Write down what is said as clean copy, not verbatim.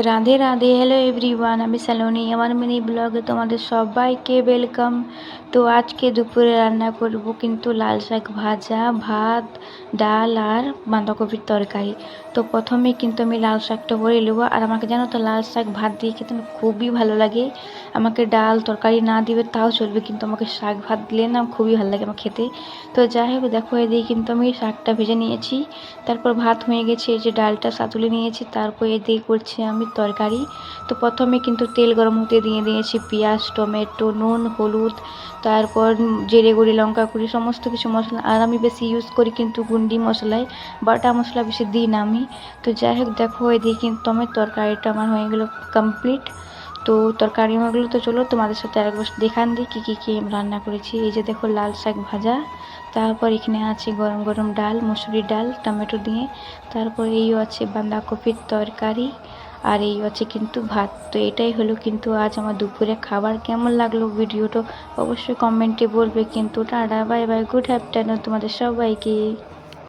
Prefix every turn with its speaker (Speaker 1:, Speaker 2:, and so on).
Speaker 1: Radhe Radhe, hello everyone, আমি সালোনি। আমার mini ব্লগে তোমাদের সবাইকে ওয়েলকাম। তো আজকে দুপুরে রান্না করব কিন্তু লাল শাক ভাজা, ভাত, ডাল আর বাঁধাকপির তরকারি। তো প্রথমে কিন্তু আমি লাল শাকটা ভরে নেবো। আর আমাকে জানো তো লাল শাক ভাত দিয়ে খেতে না খুবই ভালো লাগে। আমাকে ডাল তরকারি না দিবে তাও চলবে, কিন্তু আমাকে শাক ভাত দিলে না খুবই ভালো লাগে আমার খেতে। তো যাই হোক, দেখো এদিকে কিন্তু আমি শাকটা ভেজে নিয়েছি, তারপর ভাত হয়ে গেছে, এই যে ডালটা সাতুলে নিয়েছি, তারপর এদিকে করছি আমি তরকারি। তো প্রথমে কিন্তু তেল গরম হতে দিয়ে দিয়েছি পেঁয়াজ, টমেটো, নুন, হলুদ, তারপর জিরে গুঁড়ি, লঙ্কা গুঁড়ি, সমস্ত কিছু মশলা। আর আমি বেশি ইউজ করি কিন্তু গুন্ডি মশলাই, বাটা মশলা বেশি দিই না আমি। তো যাই হোক, দেখো এদিকে কিন্তু আমার তরকারিটা আমার হয়ে গেলো কমপ্লিট। তো তরকারি হয়ে গেলো। তো চলো তোমাদের সাথে আরেকবার দেখান দিই কী রান্না করেছি। এই যে দেখো লাল শাক ভাজা, তারপর এখানে আছে গরম গরম ডাল, মুসুরির ডাল টমেটো দিয়ে, তারপর এই আছে বাঁধাকপির তরকারি, আর এই আছে কিন্তু ভাত। তো এটাই হলো কিন্তু আজ আমার দুপুরে খাবার। কেমন লাগলো ভিডিওটা অবশ্যই কমেন্টে বলবে। কিন্তু tata, bye bye, good afternoon তোমাদের সবাইকে।